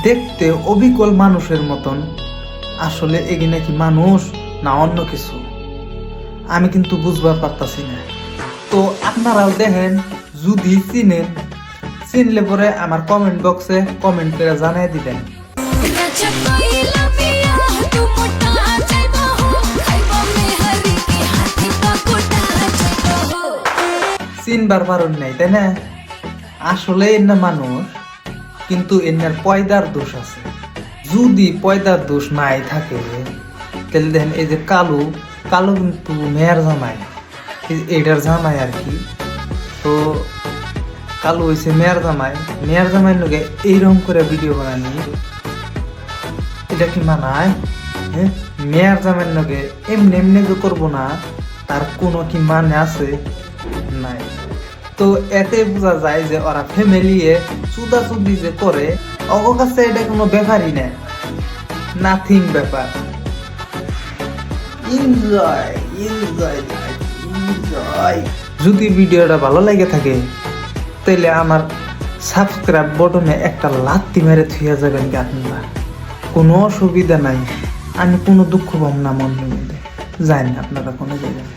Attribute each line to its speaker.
Speaker 1: দেখতে অবিকল মানুষের মতন, আসলে এগি নাকি মানুষ না অন্য কিছু আমি কিন্তু বুঝবার পারতাছি না। তো আপনারাও দেখেন, যদি চিনলে পরে আমার কমেন্ট বক্সে কমেন্ট করে জানিয়ে দিবেন। চিনবার পারুন নাই তাই না? আসলে এর মানুষ, কিন্তু এর পয়দার দোষ আছে। যদি পয়দার দোষ নাই থাকে তাহলে দেখেন এই যে কালো কালো কিন্তু মেয়ের জামাই, এটার জামাই আর কি। তো কালো হয়েছে মেয়ের জামাই লোকে এইরকম করে ভিডিও বানানি, এটা কি মানায়? হ্যাঁ, মেয়ের জামাইয়ের লোকে এমনি এমনি যে করবো না, তার কোনো কি মানে আছে? নাই। তো এতে বোঝা যায় যে ওরা ফ্যামিলি চুদাচুদি যে করে, ওর কাছে এটা কোনো ব্যাপারই না, নাথিং ব্যাপার। Enjoy enjoy enjoy. যদি ভিডিওটা ভালো লাগে থাকে তাহলে আমার সাবস্ক্রাইব বটনে একটা লাত্তি মেরে থুয়ে যাবেন কি আপনারা, কোনো অসুবিধা নাই, আমি কোনো দুঃখ পাব না মনের মধ্যে। যাই না আপনারা কোনো জায়গায়।